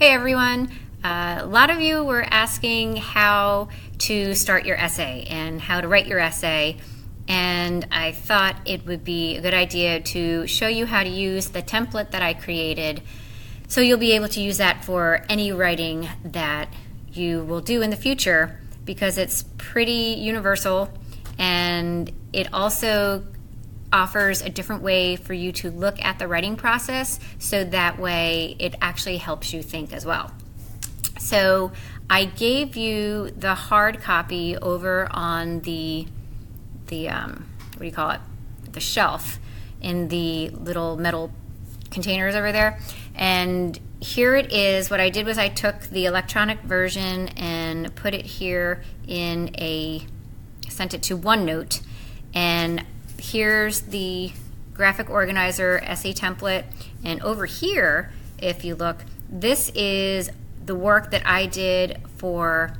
Hey everyone! A lot of you were asking how to start your essay and how to write your essay, and I thought it would be a good idea to show you how to use the template that I created so you'll be able to use that for any writing that you will do in the future because it's pretty universal and it also offers a different way for you to look at the writing process, so that way it actually helps you think as well. So I gave you the hard copy over on the what do you call it? The shelf in the little metal containers over there. And here it is. What I did was I took the electronic version and put it here sent it to OneNote, and here's the graphic organizer essay template, and over here, if you look, this is the work that I did for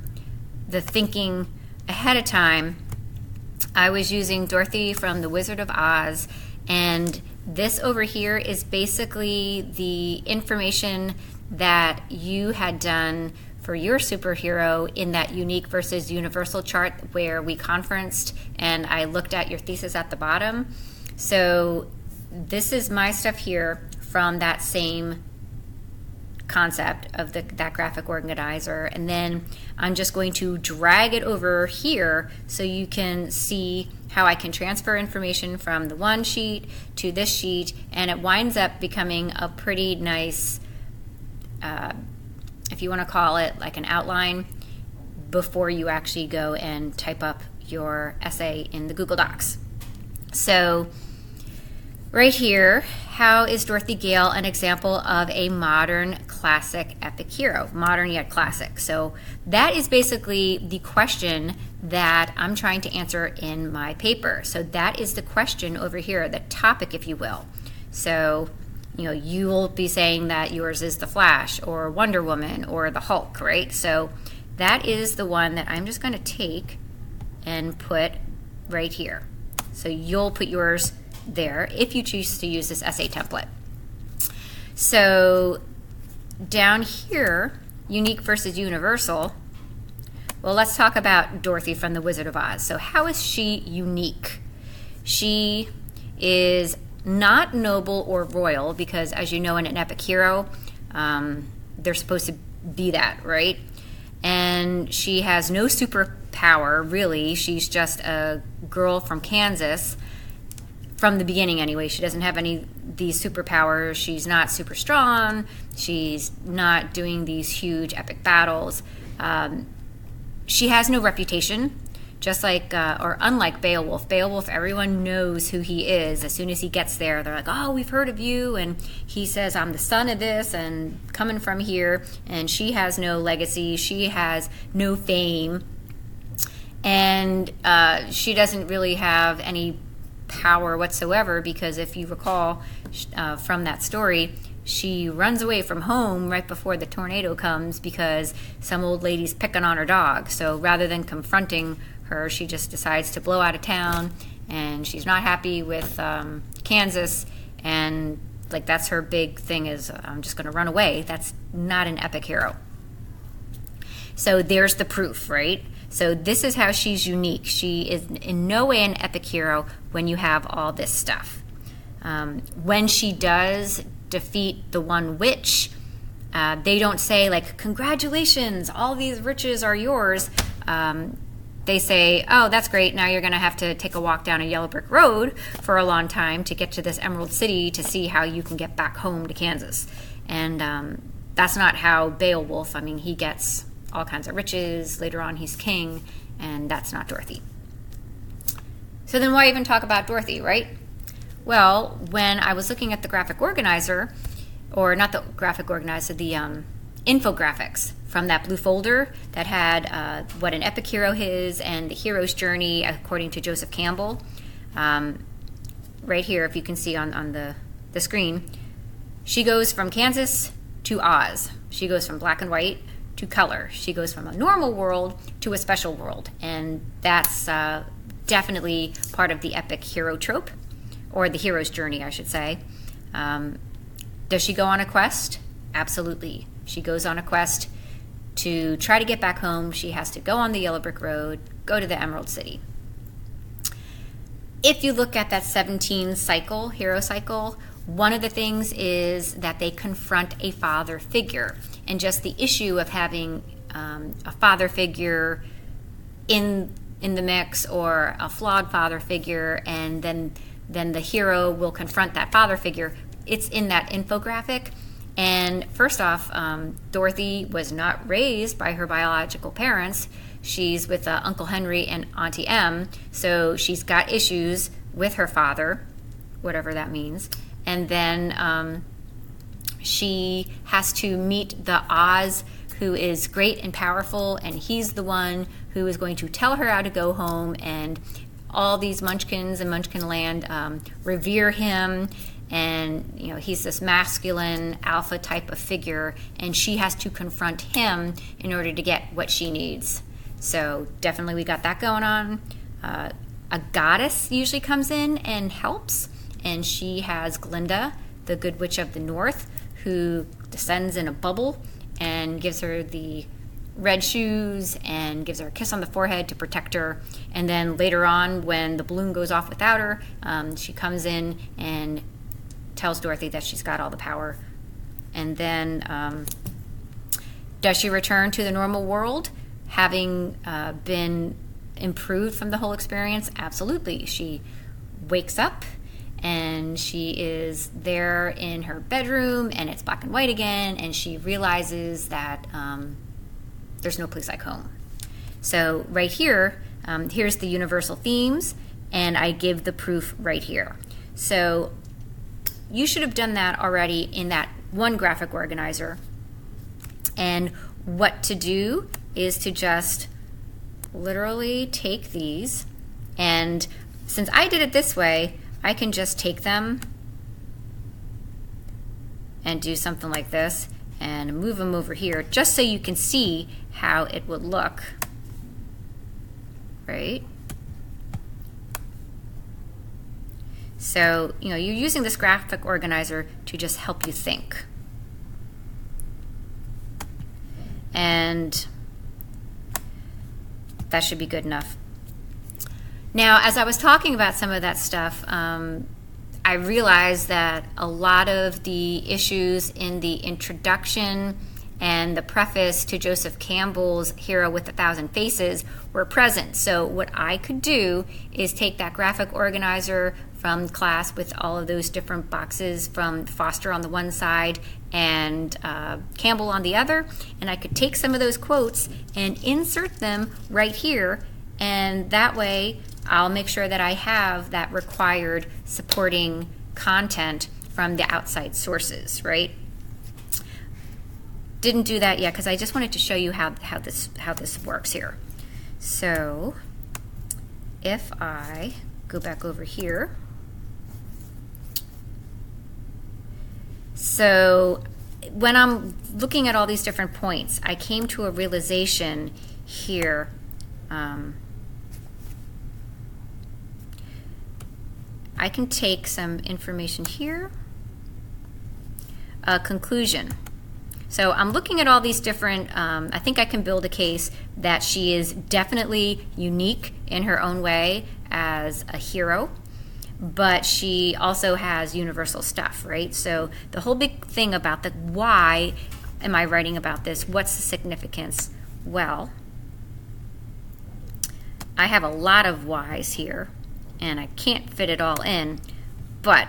the thinking ahead of time. I was using Dorothy from The Wizard of Oz, and this over here is basically the information that you had done for your superhero in that unique versus universal chart where we conferenced and I looked at your thesis at the bottom. So this is my stuff here from that same concept of that graphic organizer, and then I'm just going to drag it over here so you can see how I can transfer information from the one sheet to this sheet, and it winds up becoming a pretty nice if you want to call it like an outline before you actually go and type up your essay in the Google Docs. So right here, how is Dorothy Gale an example of a modern classic epic hero? Modern yet classic. So that is basically the question that I'm trying to answer in my paper. So that is the question over here, the topic, if you will. So you will be saying that yours is the Flash or Wonder Woman or the Hulk, right? So that is the one that I'm just going to take and put right here. So you'll put yours there if you choose to use this essay template. So down here, unique versus universal, well, let's talk about Dorothy from The Wizard of Oz. So how is she unique? She is not noble or royal because, as you know, in an epic hero, they're supposed to be that, right? And she has no superpower, really. She's just a girl from Kansas. From the beginning, anyway, she doesn't have any of these superpowers. She's not super strong. She's not doing these huge epic battles. She has no reputation, just like, or unlike Beowulf. Beowulf, everyone knows who he is. As soon as he gets there, they're like, oh, we've heard of you. And he says, I'm the son of this and coming from here. And she has no legacy. She has no fame. And she doesn't really have any power whatsoever, because if you recall from that story, she runs away from home right before the tornado comes because some old lady's picking on her dog. So rather than confronting her, she just decides to blow out of town, and she's not happy with Kansas, and like that's her big thing is I'm just going to run away. That's not an epic hero. So there's the proof, right? So this is how she's unique. She is in no way an epic hero when you have all this stuff. When she does defeat the one witch, they don't say like, congratulations, all these riches are yours. They say, oh, that's great. Now you're going to have to take a walk down a yellow brick road for a long time to get to this Emerald City to see how you can get back home to Kansas. And that's not how Beowulf, he gets all kinds of riches. Later on, he's king, and that's not Dorothy. So then why even talk about Dorothy, right? Well, when I was looking at the graphic organizer, or not the graphic organizer, the infographics from that blue folder that had what an epic hero is and the hero's journey according to Joseph Campbell, right here, if you can see on the screen, she goes from Kansas to Oz. She goes from black and white to color. She goes from a normal world to a special world, and that's definitely part of the epic hero trope, or the hero's journey, I should say. Does she go on a quest? Absolutely. She goes on a quest to try to get back home. She has to go on the Yellow Brick Road, go to the Emerald City. If you look at that 17 cycle, hero cycle, one of the things is that they confront a father figure. And just the issue of having a father figure in the mix, or a flawed father figure, and then the hero will confront that father figure. It's in that infographic. And first off, Dorothy was not raised by her biological parents. She's with Uncle Henry and Auntie Em, so she's got issues with her father, whatever that means. And then she has to meet the Oz, who is great and powerful, and he's the one who is going to tell her how to go home, and all these munchkins in Munchkinland revere him, and he's this masculine alpha type of figure, and she has to confront him in order to get what she needs. So definitely we got that going on. A goddess usually comes in and helps, and she has Glinda, the Good Witch of the North, who descends in a bubble and gives her the red shoes and gives her a kiss on the forehead to protect her. And then later on, when the balloon goes off without her, she comes in and tells Dorothy that she's got all the power. And then does she return to the normal world, having been improved from the whole experience? Absolutely. She wakes up and she is there in her bedroom, and it's black and white again, and she realizes that there's no place like home. So right here, here's the universal themes, and I give the proof right here. So you should have done that already in that one graphic organizer. And what to do is to just literally take these, and since I did it this way, I can just take them and do something like this and move them over here just so you can see how it would look, right? So, you're using this graphic organizer to just help you think. And that should be good enough. Now, as I was talking about some of that stuff, I realized that a lot of the issues in the introduction and the preface to Joseph Campbell's Hero with 1,000 Faces were present. So what I could do is take that graphic organizer from class with all of those different boxes from Foster on the one side and Campbell on the other, and I could take some of those quotes and insert them right here, and that way I'll make sure that I have that required supporting content from the outside sources, right? Didn't do that yet because I just wanted to show you how this works here. So if I go back over here, so when I'm looking at all these different points, I came to a realization here. I can take some information here. Conclusion. So I'm looking at all these different, I think I can build a case that she is definitely unique in her own way as a hero, but she also has universal stuff, right? So the whole big thing about the why am I writing about this? What's the significance? Well, I have a lot of whys here, and I can't fit it all in, but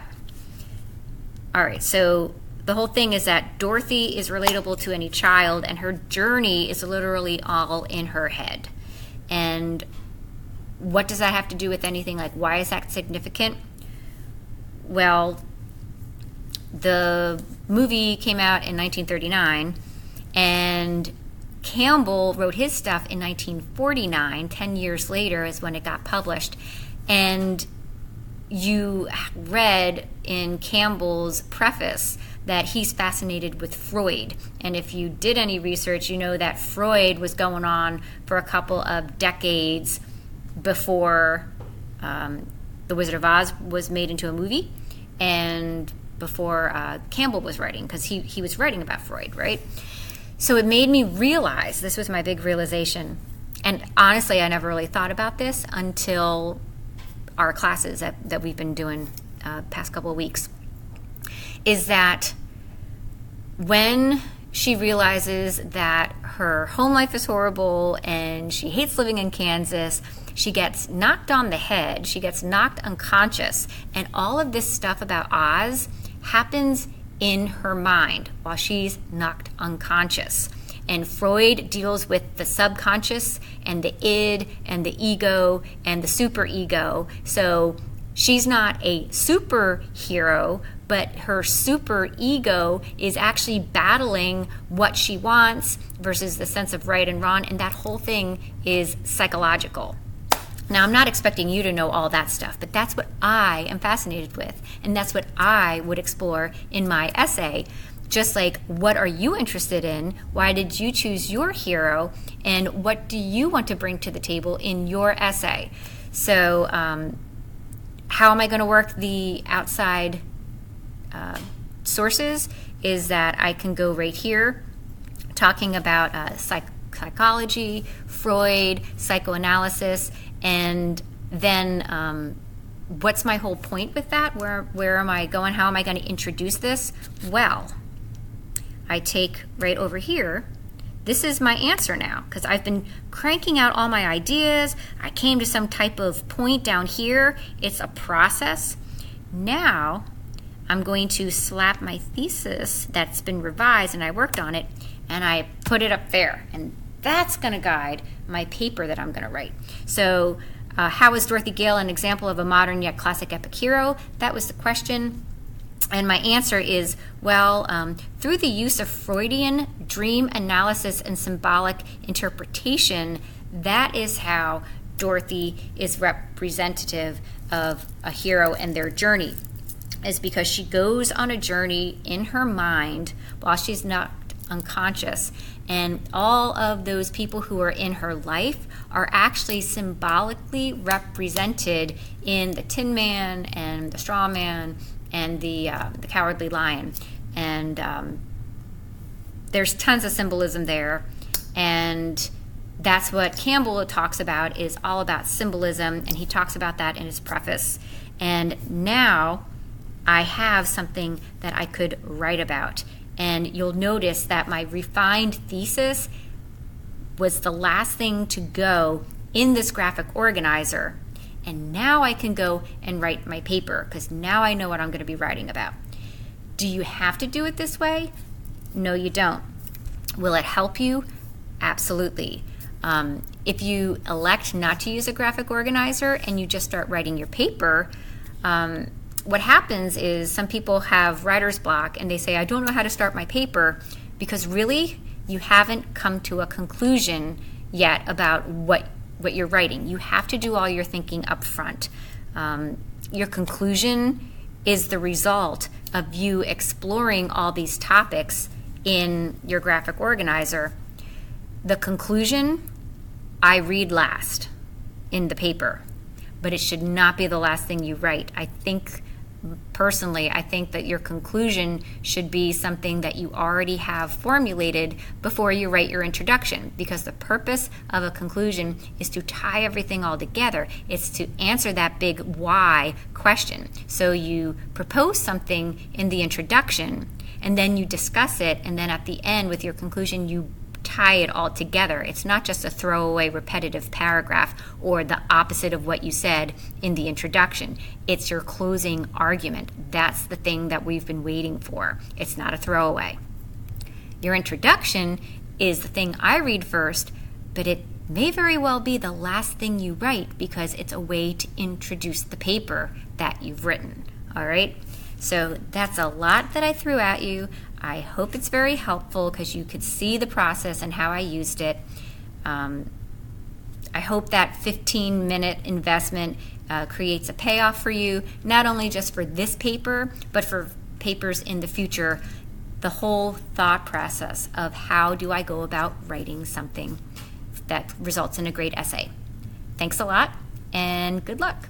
all right, so the whole thing is that Dorothy is relatable to any child, and her journey is literally all in her head. And what does that have to do with anything? Like, why is that significant? Well, the movie came out in 1939, and Campbell wrote his stuff in 1949. 10 years later is when it got published. And you read in Campbell's preface that he's fascinated with Freud. And if you did any research, you know that Freud was going on for a couple of decades before The Wizard of Oz was made into a movie, and before Campbell was writing, because he was writing about Freud, right? So it made me realize, this was my big realization, and honestly, I never really thought about this until our classes that we've been doing past couple of weeks, is that when she realizes that her home life is horrible and she hates living in Kansas, she gets knocked on the head, she gets knocked unconscious, and all of this stuff about Oz happens in her mind while she's knocked unconscious. And Freud deals with the subconscious and the id and the ego and the superego. So she's not a superhero, but her superego is actually battling what she wants versus the sense of right and wrong, and that whole thing is psychological. Now, I'm not expecting you to know all that stuff, but that's what I am fascinated with, and that's what I would explore in my essay. Just like, what are you interested in? Why did you choose your hero? And what do you want to bring to the table in your essay? So, how am I going to work the outside sources? Is that I can go right here talking about psychology, Freud, psychoanalysis, and then what's my whole point with that? Where am I going? How am I going to introduce this? Well, I take right over here. This is my answer now, because I've been cranking out all my ideas. I came to some type of point down here. It's a process. Now, I'm going to slap my thesis that's been revised and I worked on it, and I put it up there. And that's going to guide my paper that I'm going to write. So, how is Dorothy Gale an example of a modern yet classic epic hero? That was the question. And my answer is, well, through the use of Freudian dream analysis and symbolic interpretation, that is how Dorothy is representative of a hero and their journey, is because she goes on a journey in her mind while she's knocked unconscious. And all of those people who are in her life are actually symbolically represented in the Tin Man and the Straw Man and the Cowardly Lion. And there's tons of symbolism there. And that's what Campbell talks about, is all about symbolism. And he talks about that in his preface. And now I have something that I could write about. And you'll notice that my refined thesis was the last thing to go in this graphic organizer. And now I can go and write my paper, because now I know what I'm going to be writing about. Do you have to do it this way? No, you don't. Will it help you? Absolutely. If you elect not to use a graphic organizer and you just start writing your paper, what happens is some people have writer's block and they say, I don't know how to start my paper, because really you haven't come to a conclusion yet about what you're writing. You have to do all your thinking up front. Your conclusion is the result of you exploring all these topics in your graphic organizer. The conclusion, I read last in the paper, but it should not be the last thing you write. Personally, I think that your conclusion should be something that you already have formulated before you write your introduction, because the purpose of a conclusion is to tie everything all together. It's to answer that big why question. So you propose something in the introduction, and then you discuss it, and then at the end with your conclusion, you tie it all together. It's not just a throwaway repetitive paragraph or the opposite of what you said in the introduction. It's your closing argument. That's the thing that we've been waiting for. It's not a throwaway. Your introduction is the thing I read first, but it may very well be the last thing you write, because it's a way to introduce the paper that you've written. All right? So that's a lot that I threw at you. I hope it's very helpful, because you could see the process and how I used it. I hope that 15-minute investment creates a payoff for you, not only just for this paper, but for papers in the future. The whole thought process of how do I go about writing something that results in a great essay. Thanks a lot, and good luck.